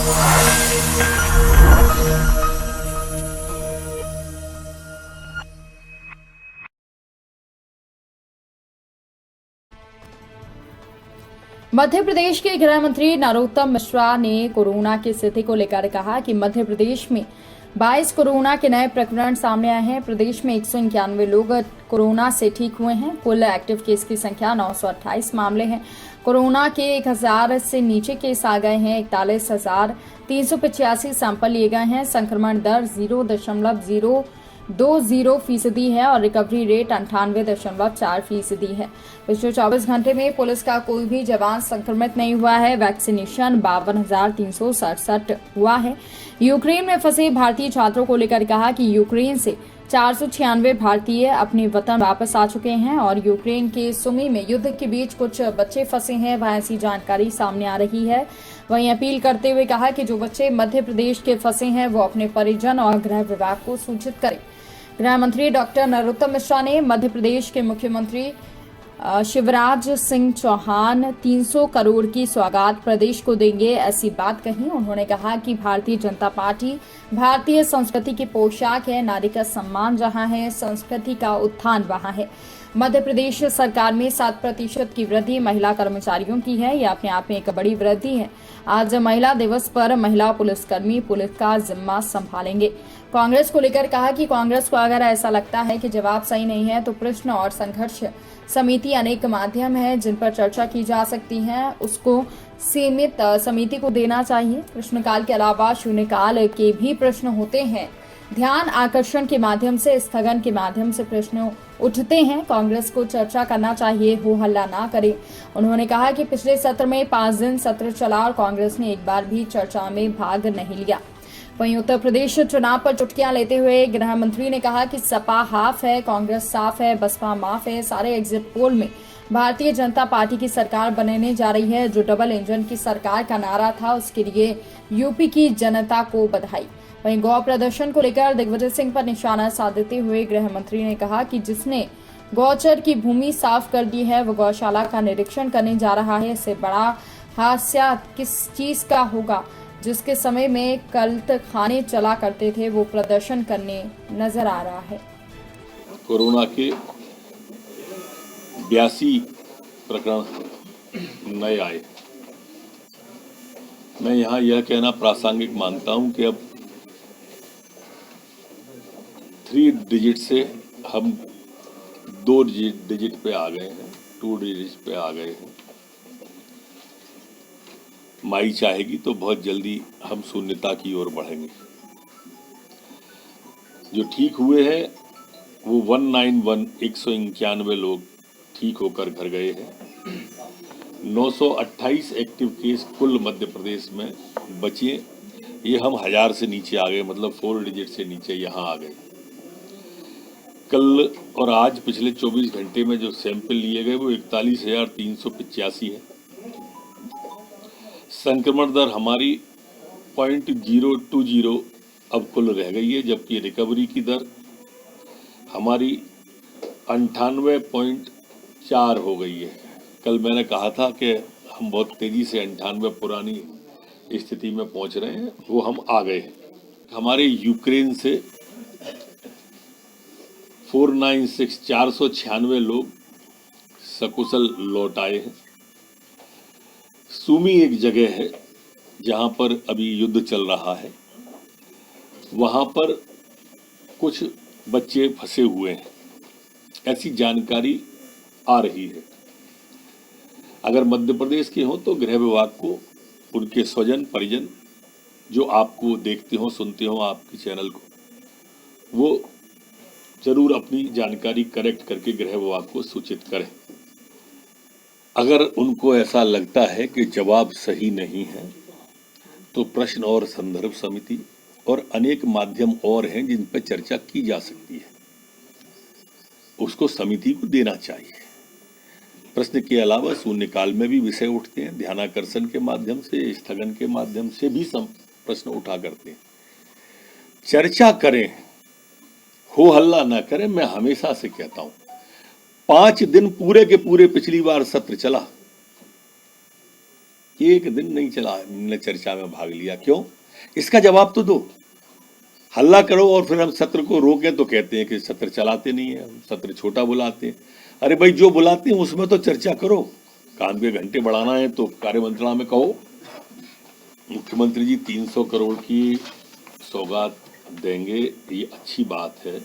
मध्य प्रदेश के गृह मंत्री नरोत्तम मिश्रा ने कोरोना की स्थिति को लेकर कहा कि मध्य प्रदेश में 22 कोरोना के नए प्रकरण सामने आए हैं। प्रदेश में 191 लोग कोरोना से ठीक हुए हैं। कुल एक्टिव केस की संख्या 928 मामले हैं। कोरोना के 1000 से नीचे केस आ गए हैं। 41,385 सैंपल लिए गए हैं। संक्रमण दर 0.020% है और रिकवरी रेट 98.4% है। पिछले 24 घंटे में पुलिस का कोई भी जवान संक्रमित नहीं हुआ है। वैक्सीनेशन 52,367 हुआ है। यूक्रेन में फंसे भारतीय छात्रों को लेकर कहा कि यूक्रेन से 496 भारतीय अपने वतन वापस आ चुके हैं और यूक्रेन के सुमी में युद्ध के बीच कुछ बच्चे फंसे हैं, वहां ऐसी जानकारी सामने आ रही है। वहीं अपील करते हुए कहा कि जो बच्चे मध्य प्रदेश के फंसे हैं वो अपने परिजन और गृह विभाग को सूचित करें। गृह मंत्री डॉक्टर नरोत्तम मिश्रा ने मध्य प्रदेश के मुख्यमंत्री शिवराज सिंह चौहान 300 करोड़ की सौगात प्रदेश को देंगे, ऐसी बात कही। उन्होंने कहा कि भारतीय जनता पार्टी भारतीय संस्कृति की पोशाक है। नारी का सम्मान जहां है, संस्कृति का उत्थान वहां है। मध्य प्रदेश सरकार में 7% की वृद्धि महिला कर्मचारियों की है। यह अपने आप में एक बड़ी वृद्धि है। आज महिला दिवस पर महिला पुलिसकर्मी पुलिस का जिम्मा संभालेंगे। कांग्रेस को लेकर कहा कि कांग्रेस को अगर ऐसा लगता है कि जवाब सही नहीं है तो प्रश्न और संघर्ष समिति अनेक माध्यम है जिन पर चर्चा की जा सकती है, उसको सीमित समिति को देना चाहिए। प्रश्नकाल के अलावा शून्यकाल के भी प्रश्न होते हैं। ध्यान आकर्षण के माध्यम से, स्थगन के माध्यम से प्रश्न उठते हैं। कांग्रेस को चर्चा करना चाहिए, हो हल्ला ना करे। उन्होंने कहा कि पिछले सत्र में 5 दिन सत्र चला और कांग्रेस ने एक बार भी चर्चा में भाग नहीं लिया। वहीं उत्तर प्रदेश चुनाव पर चुटकियां लेते हुए गृह मंत्री ने कहा कि सपा हाफ है, कांग्रेस साफ है, बसपा माफ है। सारे एग्जिट पोल में भारतीय जनता पार्टी की सरकार बनने जा रही है। जो डबल इंजन की सरकार का नारा था उसके लिए यूपी की जनता को बधाई। वहीं गौ प्रदर्शन को लेकर दिग्विजय सिंह पर निशाना साधते हुए गृह मंत्री ने कहा कि जिसने गौचर की भूमि साफ कर दी है वो गौशाला का निरीक्षण करने जा रहा है। इससे बड़ा हादसा किस चीज का होगा? जिसके समय में कल्त खाने चला करते थे वो प्रदर्शन करने नजर आ रहा है। कोरोना के 82 प्रकरण नए आए। मैं यहाँ यह कहना प्रासंगिक मानता हूँ कि अब 3 डिजिट से हम 2 डिजिट पे आ गए हैं, 2 डिजिट पे आ गए हैं। माई चाहेगी तो बहुत जल्दी हम शून्यता की ओर बढ़ेंगे। जो ठीक हुए हैं वो 191 लोग ठीक होकर घर गए हैं। 928 एक्टिव केस कुल मध्य प्रदेश में बचे। ये हम 1000 से नीचे आ गए, मतलब 4 डिजिट से नीचे यहाँ आ गए। कल और आज पिछले 24 घंटे में जो सैंपल लिए गए वो 41,385 है। संक्रमण दर हमारी 0.020 अब कुल रह गई है, जबकि रिकवरी की दर हमारी 98.4 हो गई है। कल मैंने कहा था कि हम बहुत तेजी से 98 पुरानी स्थिति में पहुंच रहे हैं, वो हम आ गए हैं। हमारे यूक्रेन से 496 लोग सकुशल लौट आए हैं। सुमी एक जगह है जहां पर अभी युद्ध चल रहा है, वहां पर कुछ बच्चे फंसे हुए हैं, ऐसी जानकारी आ रही है। अगर मध्य प्रदेश के हों तो गृह विभाग को उनके स्वजन परिजन जो आपको देखते हो सुनते हो आपके चैनल को, वो जरूर अपनी जानकारी करेक्ट करके गृह विभाग को सूचित करें। अगर उनको ऐसा लगता है कि जवाब सही नहीं है तो प्रश्न और संदर्भ समिति और अनेक माध्यम और हैं जिन पर चर्चा की जा सकती है, उसको समिति को देना चाहिए। प्रश्न के अलावा शून्यकाल में भी विषय उठते हैं, ध्यानाकर्षण के माध्यम से, स्थगन के माध्यम से भी प्रश्न उठा करते हैं। चर्चा करें, हो हल्ला ना करें। मैं हमेशा से कहता हूं 5 दिन पूरे के पूरे पिछली बार सत्र चला, एक दिन नहीं चला, ने चर्चा में भाग लिया। क्यों? इसका जवाब तो दो। हल्ला करो और फिर हम सत्र को रोकें तो कहते हैं कि सत्र चलाते नहीं है, हम सत्र छोटा बुलाते हैं। अरे भाई, जो बुलाते हैं उसमें तो चर्चा करो। काम के घंटे बढ़ाना है तो कार्य मंत्रणा में कहो। मुख्यमंत्री जी 300 करोड़ की सौगात देंगे, ये अच्छी बात है,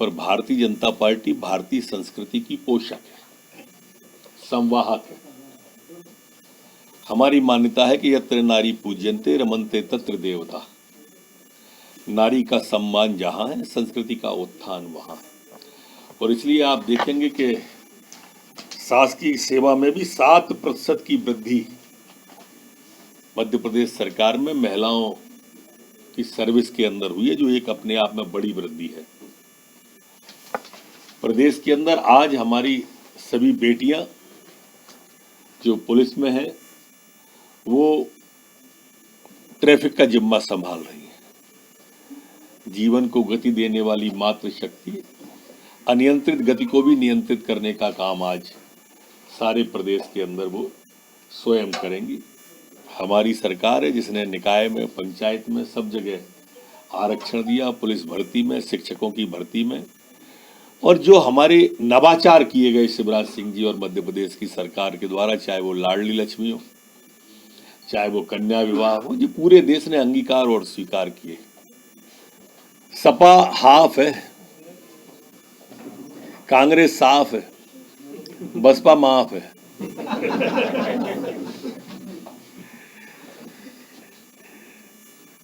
पर भारतीय जनता पार्टी भारतीय संस्कृति की पोषक है, संवाहक है। हमारी मान्यता है कि यत्र नारी पूज्यन्ते रमन्ते तत्र देवता। नारी का सम्मान जहां है, संस्कृति का उत्थान वहां है। और इसलिए आप देखेंगे कि शासकीय सेवा में भी 7% की वृद्धि मध्य प्रदेश सरकार में महिलाओं की सर्विस के अंदर हुई है, जो एक अपने आप में बड़ी वृद्धि है। प्रदेश के अंदर आज हमारी सभी बेटियां जो पुलिस में हैं, वो ट्रैफिक का जिम्मा संभाल रही हैं। जीवन को गति देने वाली मातृशक्ति अनियंत्रित गति को भी नियंत्रित करने का काम आज सारे प्रदेश के अंदर वो स्वयं करेंगी। हमारी सरकार है जिसने निकाय में, पंचायत में, सब जगह आरक्षण दिया, पुलिस भर्ती में, शिक्षकों की भर्ती में। और जो हमारे नवाचार किए गए शिवराज सिंह जी और मध्य प्रदेश की सरकार के द्वारा, चाहे वो लाडली लक्ष्मी हो, चाहे वो कन्या विवाह हो, जो पूरे देश ने अंगीकार और स्वीकार किए। सपा हाफ है, कांग्रेस साफ है, बसपा माफ है।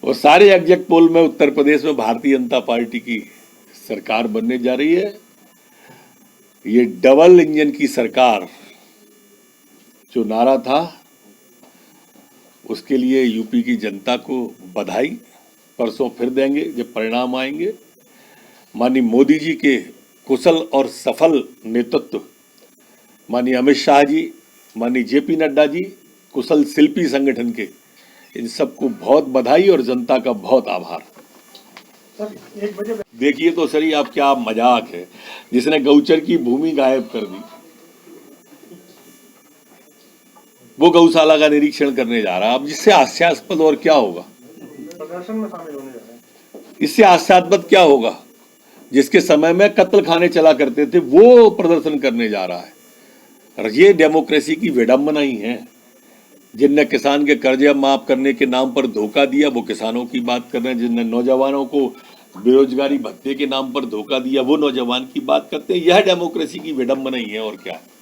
और सारे एग्जिट पोल में उत्तर प्रदेश में भारतीय जनता पार्टी की सरकार बनने जा रही है। ये डबल इंजन की सरकार जो नारा था, उसके लिए यूपी की जनता को बधाई। परसों फिर देंगे जब परिणाम आएंगे। माननीय मोदी जी के कुशल और सफल नेतृत्व, माननीय अमित शाह जी, माननीय जेपी नड्डा जी, कुशल शिल्पी संगठन के, इन सबको बहुत बधाई और जनता का बहुत आभार। देखिए तो सर, आप क्या मजाक है, जिसने गौचर की भूमि गायब कर दी, वो गौशाला का निरीक्षण करने जा रहा है। अब जिससे हास्यास्पद और क्या होगा? प्रदर्शन में शामिल होने जा रहा है। इससे हास्यास्पद क्या होगा? जिसके समय में कत्ल खाने चला करते थे वो प्रदर्शन करने जा रहा है। और ये डेमोक्रेसी की विडंबना ही है। जिनने किसान के कर्जे माफ करने के नाम पर धोखा दिया वो किसानों की बात कर रहे हैं। जिनने नौजवानों को बेरोजगारी भत्ते के नाम पर धोखा दिया वो नौजवान की बात करते हैं। यह डेमोक्रेसी की विडंबना ही है, और क्या है।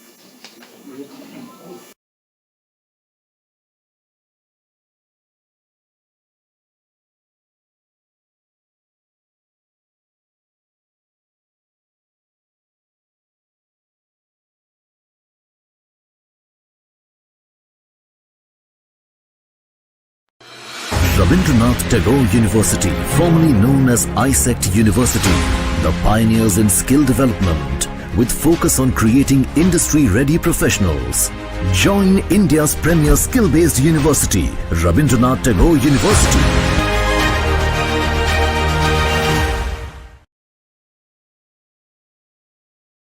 Rabindranath Tagore University, formerly known as ISECT University, the pioneers in skill development with focus on creating industry-ready professionals. Join India's premier skill-based university, Rabindranath Tagore University.